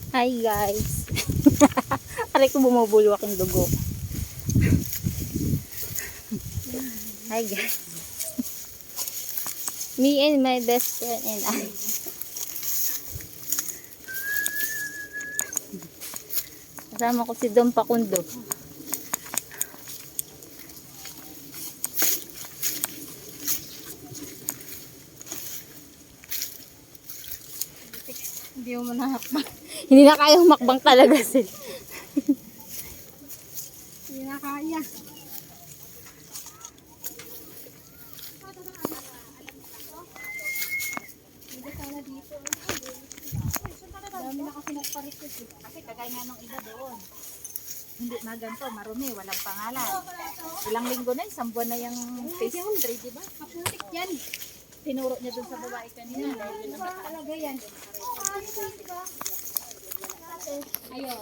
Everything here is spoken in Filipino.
Hi guys. Aray ko bumubulwak yung dugo. Hi guys. Me and my best friend and I. Kasama ko si Dom Pakundo. Hindi mo nahakbang. Hindi na kaya humakbang talaga sila. Hindi na kaya. Hindi sana dito. Dami na kasi nagpa-request eh. Kasi kagaya nga nung iba doon. Hindi na ganito, marumi, walang pangalan. Ilang linggo na, isang buwan na yung phase 3, di ba? Maputik yan. Tinuro niya doon sa babae kanina. Dahil yun ang Talaga yan. Ayo.